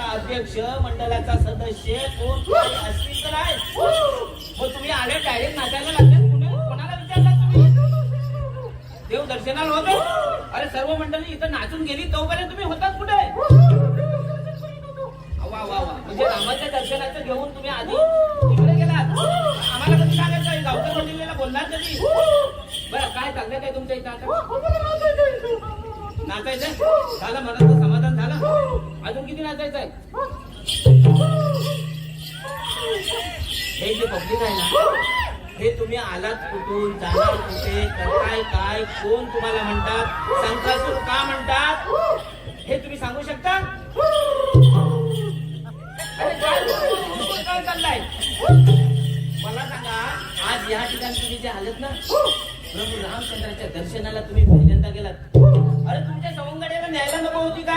अध्यक्ष मंडळाचा सदस्य कोण असतील तर आहे. मग तुम्ही आले डायरेक्ट नाचायला लागले. कोणाला विचारला तुम्ही? देव दर्शनाला होते. अरे सर्व मंडळी इथं नाचून गेली तोपर्यंत तुम्ही होतात कुठे? वा वा वा, म्हणजे रामाच्या दर्शनाचं घेऊन तुम्ही आधी तिकडे गेलात. आम्हाला कधी सांगायचं? गावच्या मंडळीला बोलणार कधी? बरं, काय चाललंय काय तुमच्या इथं आता? नाचायचंय झालं, मनाचं समाधान झालं. अजून किती नाचायचंय? हे जे पब्लिक आहे ना, हे तुम्ही आलात कुठून, जाणार कुठे, करताय काय, कोण तुम्हाला म्हणतात, संकासूर का म्हणतात, हे तुम्ही सांगू शकता? अरे काय चाललंय मला सांगा. आज या ठिकाणी तुम्ही जे आलेत ना, प्रभू रामचंद्राच्या दर्शनाला तुम्ही पहिल्यांदा गेलात. अरे तुमच्या सवंगड्याला न्यायला नको होती का?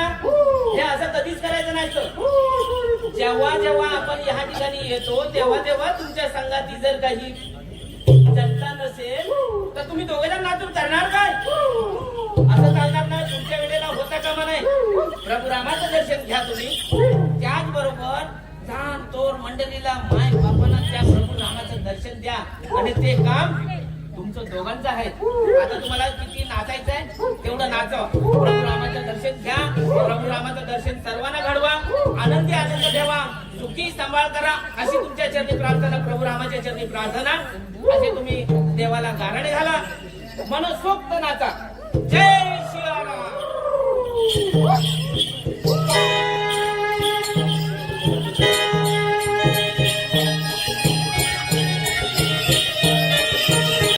हे असं कधीच करायचं नाही. जेव्हा जेव्हा आपण या ठिकाणी येतो तेव्हा तेव्हा तुमच्या संगाती जर काही जनता नसेल तर तुम्ही दोघेजण नाचून करणार काय? असं चालणार नाही. तुमच्या वेळेला होता कामा नाही. प्रभू रामाचं दर्शन घ्या तुम्ही. त्याचबरोबर जाण तोर मंडळीला माय बापाला त्या प्रभू रामाचं दर्शन द्या. आणि ते काम तुमचं दोघांचं आहे. आता तुम्हाला किती नाचायचंय तेवढं नाचा. प्रभू रामाचं दर्शन घ्या. प्रभू रामाचं दर्शन सर्वांना घडवा. आनंदी आनंद ठेवा. सुखी सांभाळ करा अशी तुमच्या चरणी प्रार्थना, प्रभू रामाच्या चरणी प्रार्थना. असे तुम्ही देवाला गाराणे घाला, मनसोक्त नाचा. जय श्री राम. नाही